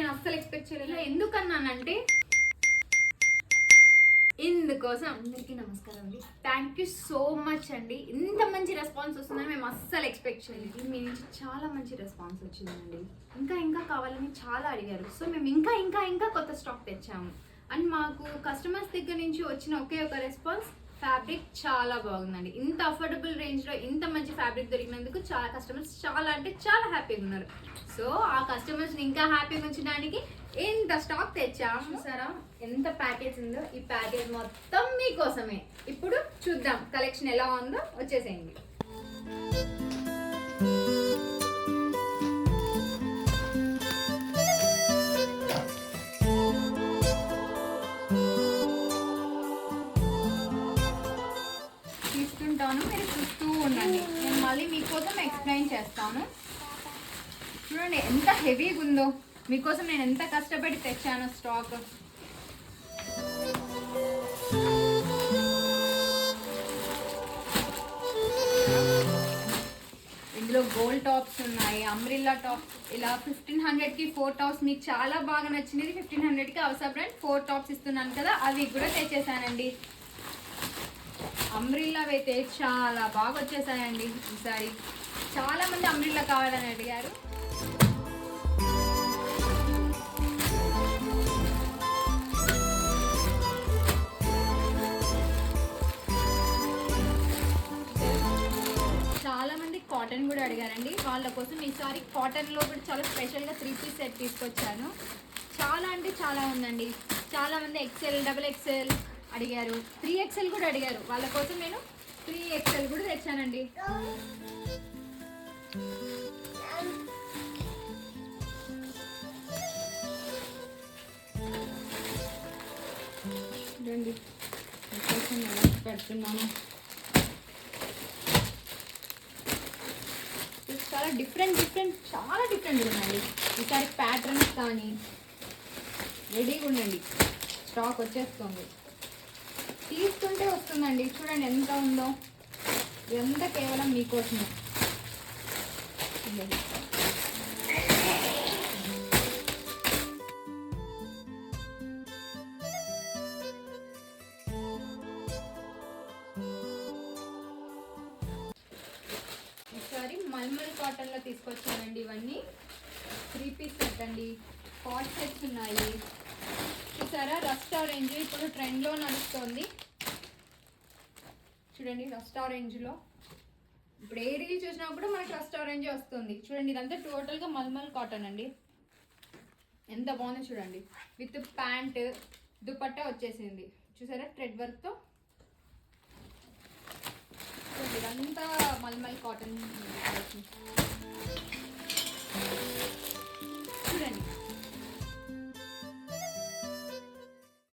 నేను అస్సలు ఎక్స్పెక్ట్ చేయలేదు. ఎందుకన్నానంటే ఇందుకోసం అందరికీ నమస్కారం అండి. థ్యాంక్ యూ సో మచ్ అండి. ఇంత మంచి రెస్పాన్స్ వస్తుందని మేము అస్సలు ఎక్స్పెక్ట్ చేయలేదు. మీ నుంచి చాలా మంచి రెస్పాన్స్ వచ్చిందండి. ఇంకా కావాలని చాలా అడిగారు. సో మేము ఇంకా కొత్త స్టాక్ తెచ్చాము. అండ్ మాకు కస్టమర్స్ దగ్గర నుంచి వచ్చిన ఒకే ఒక రెస్పాన్స్, ఫ్యాబ్రిక్ చాలా బాగుందండి. ఇంత అఫోర్డబుల్ రేంజ్లో ఇంత మంచి ఫ్యాబ్రిక్ దొరికినందుకు చాలా కస్టమర్స్ చాలా అంటే చాలా హ్యాపీగా ఉన్నారు. సో ఆ కస్టమర్స్ని ఇంకా హ్యాపీగా ఉంచడానికి ఇంత స్టాక్ తెచ్చాము. సరే, ఎంత ప్యాకేజ్ ఉందో, ఈ ప్యాకేజ్ మొత్తం మీకోసమే. ఇప్పుడు చూద్దాం కలెక్షన్ ఎలా ఉందో. వచ్చేసేయండి. తీసుకుంటాను, మీరు చూస్తూ ఉండండి. నేను మళ్ళీ మీకోసం ఎక్స్ప్లెయిన్ చేస్తాను. చూడండి ఎంత హెవీగా ఉందో. మీకోసం నేను ఎంత కష్టపడి తెచ్చాను స్టాక్. ఇందులో గోల్డ్ టాప్స్ ఉన్నాయి, అంబ్రిల్లా టాప్స్. ఇలా 1500కి 4 టాప్స్. మీకు చాలా బాగా నచ్చినది 1500కి అవసర బ్రాండ్ 4 టాప్స్ ఇస్తున్నాను కదా, అవి కూడా తెచ్చేసానండి. అంబ్రిల్లా అయితే చాలా బాగా వచ్చేసాయండి ఈసారి. చాలా మంది అంబ్రిల్లా కావాలని అడిగారు. చాలా మంది కాటన్ కూడా అడిగారండి. వాళ్ళ కోసం ఈసారి కాటన్లో కూడా చాలా స్పెషల్గా 3 పీస్ సెట్ తీసుకొచ్చాను. చాలా అంటే చాలా ఉందండి. చాలా మంది XL, XXL అడిగారు, 3XL కూడా అడిగారు. వాళ్ళ కోసం నేను 3XL కూడా తెచ్చానండి. చూడండి మీకోసం ఎలా పెడుతున్నాను. చాలా చాలా డిఫరెంట్ ఉందండి. ఈసారి ప్యాటర్న్స్ కానీ రెడీగా ఉండండి. స్టాక్ వచ్చేస్తుంది, తీసుకుంటే వస్తుందండి. చూడండి ఎంత ఉందో. ఇదంతా కేవలం మీకోసమే. ఈసారి మల్మల్ కాటన్లో తీసుకొచ్చానండి. ఇవన్నీ 3 పీస్ సెట్ అండి. కాట్ సెట్స్ ఉన్నాయి. చూసారా, రస్ట్ ఆరెంజ్ ఇప్పుడు ట్రెండ్లో నడుస్తుంది. చూడండి రస్ట్ ఆరెంజ్లో ఇప్పుడు ఏ రీల్ చూసినా కూడా మనకి రస్ట్ ఆరెంజ్ వస్తుంది. చూడండి ఇదంతా టోటల్గా మల్మల్ కాటన్ అండి. ఎంత బాగుందో చూడండి. విత్ ప్యాంట్, దుపట్టా వచ్చేసింది. చూసారా థ్రెడ్ వర్క్తో. ఇదంతా మల్మల్ కాటన్.